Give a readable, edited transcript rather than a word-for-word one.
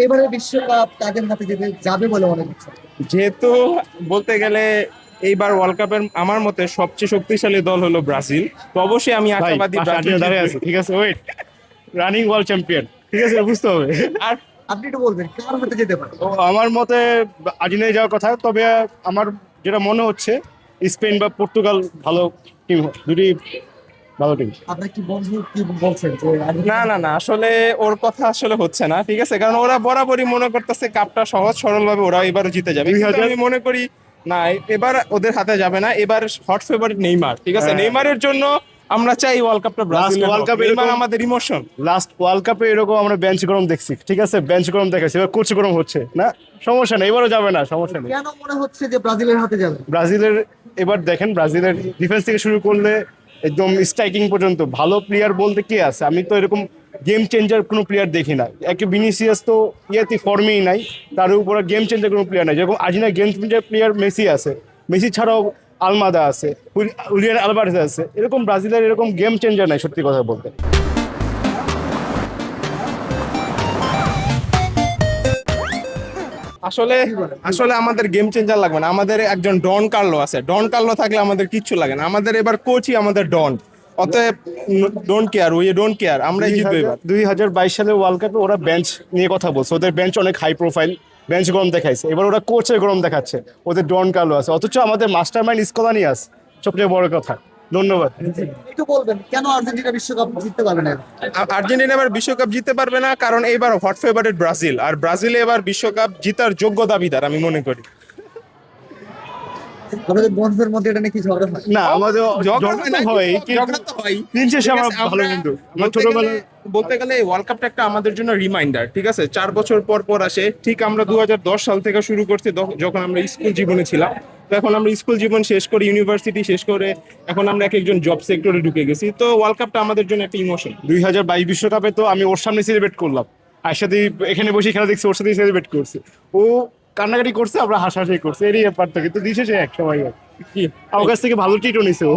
এবারে বিশ্বকাপ তাদের হাতে যাবে বলে মনে হচ্ছে? যেহেতু বলতে গেলে এইবার ওয়ার্ল্ড কাপের আমার মতে সবচেয়ে শক্তিশালী দল হলো ব্রাজিল, তো অবশ্যই আমি ভাই আশাবাদী পাশে ব্রাজিল আর্জেন্টিনা দাঁড়িয়ে জিতবে। আছে, ঠিক আছে, ওয়েট, রানিং ওয়ার্ল্ড চ্যাম্পিয়ন, ঠিক আছে, বুঝতে হবে। আর আপনি একটু বলবেন কার হাতে যেতে পারে? তো আমার মতে আর্জেন্টিনায় যাওয়ার কথা, তবে আমার যেটা মনে হচ্ছে স্পেন বা পর্তুগাল ভালো টিম, দুটি ভালো টিম। আপনার কি বন্ধু কি বলছেন যে না না না, আসলে ওর কথা আসলে হচ্ছে না, ঠিক আছে, কারণ ওরা বরাবরই মনে করতেছে কাপটা সহজ সরল ভাবে ওরা এবারও জিতে যাবে, কিন্তু 2000 আমি মনে করি না, এবার ওদের হাতে যাবে না। এবার হট ফেভারিট নেইমার, ঠিক আছে, হ্যাঁ। নেইমারের জন্য আমরা চাই ওয়ার্ল্ড কাপটা ব্রাজিলের ওয়ার্ল্ড হোক। কাপে নেইমার এরকম- আমাদের ইমোশন। লাস্ট ওয়ার্ল্ড কাপে এরকম আমরা বেঞ্চ গরম দেখছি, ঠিক আছে, বেঞ্চ গরম দেখাচ্ছি, এবার কোচ গরম হচ্ছে না, সমস্যা নেই, এবারও যাবে না, সমস্যা নেই। কেন মনে হচ্ছে যে ব্রাজিলের হাতে যাবে? ব্রাজিলের এবার দেখেন, ব্রাজিলের ডিফেন্স থেকে শুরু করলে একদম স্ট্রাইকিং পর্যন্ত ভালো প্লেয়ার বলতে কে আছে? আমি তো এরকম গেম চেঞ্জার কোনো প্লেয়ার দেখি না। একে ভিনিসিয়াস তো ইয়েতে ফর্মেই নাই, তার উপরে গেম চেঞ্জার কোনো প্লেয়ার নাই। যেরকম Argentina game changer player Messi আছে, মেসি ছাড়াও আলমাদা আছে, উলিয়ান আলভারেজ আছে, এরকম ব্রাজিলের এরকম গেম চেঞ্জার নাই সত্যি কথা বলতে। আসলে আসলে আমাদের গেম চেঞ্জার লাগবে না, আমাদের একজন ডন কার্লো আছে, ডন কার্লো থাকলে আমাদের কিচ্ছু লাগে না, আমাদের এবার কোচই আমাদের ডন, অতএব don't care, we don't care, আমরাই জিতবো এবার। 2022 সালের ওয়ার্ল্ড কাপে ওরা বেঞ্চ নিয়ে কথা বলছে, ওদের বেঞ্চ অনেক হাই প্রোফাইল, বেঞ্চ গরম দেখাইছে, এবার ওরা কোচের গরম দেখাচ্ছে, ওদের ডন কার্লো আছে, অথচ আমাদের মাস্টার মাইন্ড স্কলানি আছে, সবচেয়ে বড় কথা। ধন্যবাদ। একটু বলবেন কেন আর্জেন্টিনা বিশ্বকাপ জিততে পারবে না? আর্জেন্টিনা এবার বিশ্বকাপ জিততে পারবে না কারণ এইবার হট ফেভারিট ব্রাজিল, আর ব্রাজিলে এবার বিশ্বকাপ জিতার যোগ্য দাবিদার আমি মনে করি। আমাদের বন্ধুদের মধ্যে এটা নিয়ে কি ঝগড়া হয়? না, আমাদের ঝগড়া ঝগড়া না, তো হয়, ঝগড়া তো হয়। দিন শেষে ঠিক আমরা আছে, ভালো বন্ধু, আমার ছোটবেলায় বলতে গেলে ওয়ার্ল্ড কাপটা একটা আমাদের জন্য রিমাইন্ডার, ঠিক আছে, 4 বছর পর পর আসে। ঠিক আমরা 2010 সাল থেকে শুরু করছি, যখন আমরা স্কুল জীবনে ছিলাম, তো এখন আমরা স্কুল জীবন শেষ করে ইউনিভার্সিটি শেষ করে এখন আমরা এক একজন জব সেক্টরে ঢুকে গেছি, তো ওয়ার্ল্ড কাপটা আমাদের জন্য একটা ইমোশন। 2022 বিশ্বকাপে তো আমি ওর সামনে সেলিব্রেট করলাম, আর সাথে এখানে বসে খেলা দেখছি, ওর সাথে সেলিব্রেট করছি, ও কান্নাকাটি করছে, আমরা হাসাহাসি করছি, এরই ব্যাপার তো, কিন্তু দিন শেষে এক সময় কি আমার কাছ থেকে ভালো ট্রিটও নিছে ও।